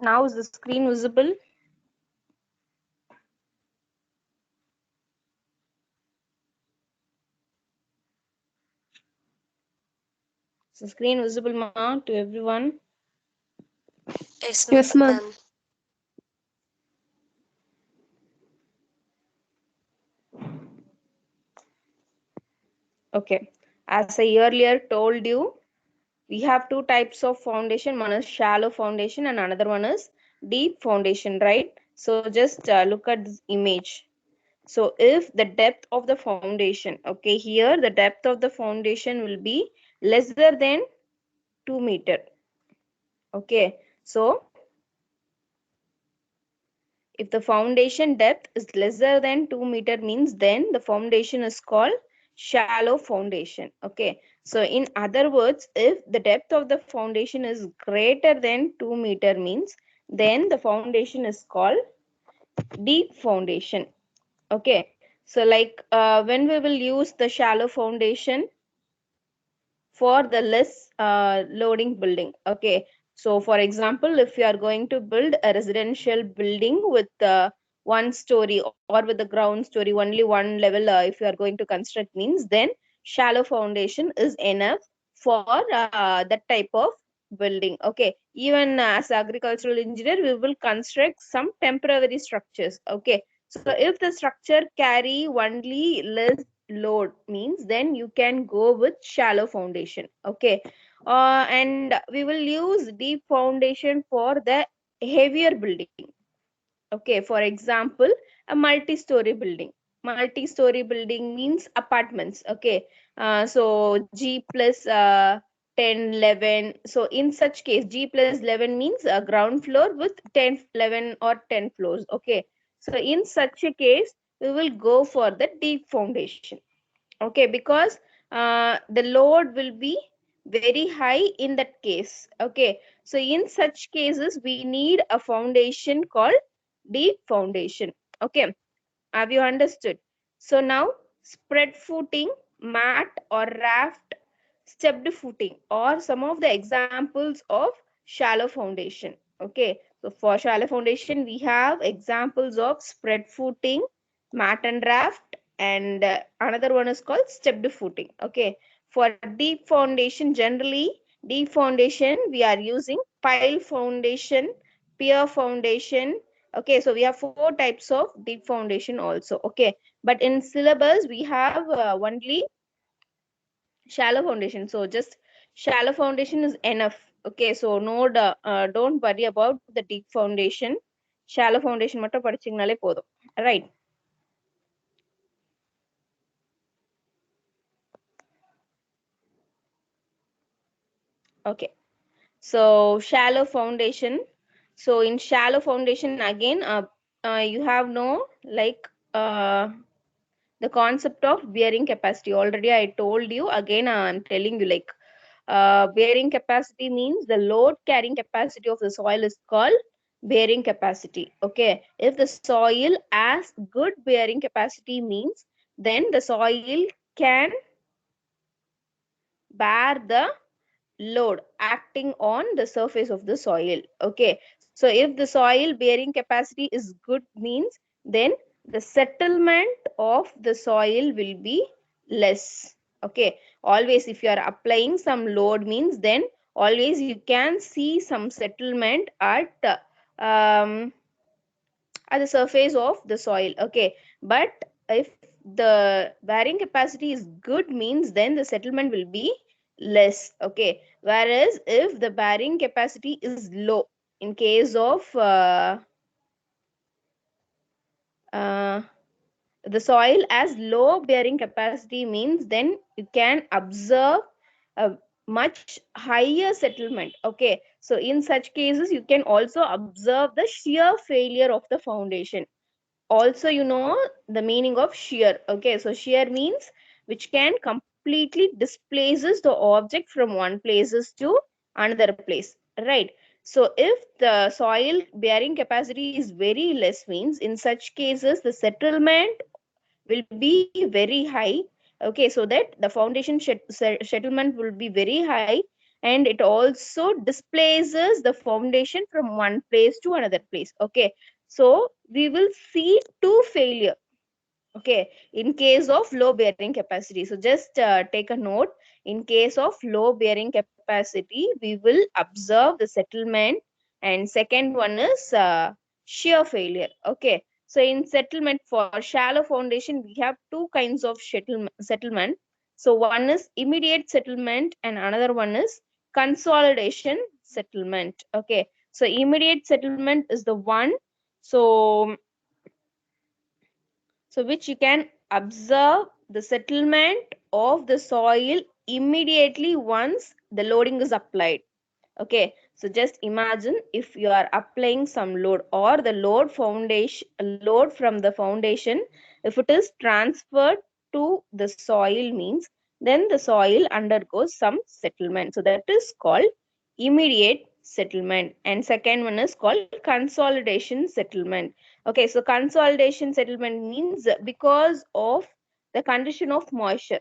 Now is the screen visible? Is the screen visible, ma, to everyone? Yes, Yes, ma'am. ma'am. Okay. As I earlier told you, we have two types of foundation. One is shallow foundation and another one is deep foundation, right? So just look at this image. So if the depth of the foundation, okay, here the depth of the foundation will be lesser than 2 meter. Okay, so if the foundation depth is lesser than 2 meter means then the foundation is called shallow foundation. Okay, so in other words, if the depth of the foundation is greater than 2 meter means then the foundation is called deep foundation. Okay, so like when we will use the shallow foundation for the less loading building. Okay, so for example, if you are going to build a residential building with one story or with the ground story, only one level, if you are going to construct means then shallow foundation is enough for that type of building. Okay, even as agricultural engineer we will construct some temporary structures. Okay, so if the structure carry only less load means then you can go with shallow foundation. Okay, and we will use deep foundation for the heavier building. Okay, for example, a multi-story building. Multi-story building means apartments. Okay, so G plus 10 11. So in such case G plus 11 means a ground floor with 10 11 or 10 floors. Okay, so in such a case we will go for the deep foundation. Okay, because the load will be very high in that case. Okay, so in such cases we need a foundation called deep foundation. Okay, have you understood? So now spread footing, mat or raft, stepped footing or some of the examples of shallow foundation. Okay, so for shallow foundation we have examples of spread footing, mat and raft, and another one is called stepped footing. Okay, for deep foundation, generally deep foundation we are using pile foundation, pier foundation. Okay, so we have four types of deep foundation also. Okay, but in syllabus we have only shallow foundation, so just shallow foundation is enough. Okay, so no don't worry about the deep foundation. Shallow foundation மட்டும் படிச்சீங்கனாலே போதும், right? Okay, so shallow foundation. So in shallow foundation again, you have no like the concept of bearing capacity. Already I told you, again I'm telling you, like bearing capacity means the load carrying capacity of the soil is called bearing capacity. Okay, if the soil has good bearing capacity means then the soil can bear the load acting on the surface of the soil. Okay, so if the soil bearing capacity is good means then the settlement of the soil will be less. Okay, always if you are applying some load means then always you can see some settlement um, at the surface of the soil. Okay, but if the bearing capacity is good means then the settlement will be less. Okay, whereas if the bearing capacity is low, in case of uh, the soil as low bearing capacity means then you can observe a much higher settlement. Okay, so in such cases you can also observe the shear failure of the foundation. Also you know the meaning of shear. Okay, so shear means which can completely displaces the object from one places to another place, right? So if the soil bearing capacity is very less means in such cases the settlement will be very high. Okay, so that the foundation settlement will be very high, and it also displaces the foundation from one place to another place. Okay, so we will see two failure. Okay, in case of low bearing capacity. So just take a note. In case of low bearing capacity, we will observe the settlement, and second one is shear failure. Okay, so in settlement for shallow foundation, we have two kinds of settlement. So one is immediate settlement and another one is consolidation settlement. Okay, so immediate settlement is the one, so which you can observe the settlement of the soil immediately once the loading is applied. Okay, so just imagine if you are applying some load, or the load from the foundation, if it is transferred to the soil means, then the soil undergoes some settlement. So that is called immediate settlement, and second one is called consolidation settlement. Okay, so consolidation settlement means because of the condition of moisture.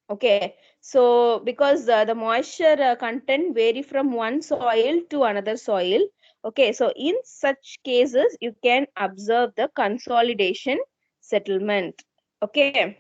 Okay, so because the moisture content vary from one soil to another soil. Okay, so in such cases, you can observe the consolidation settlement. Okay.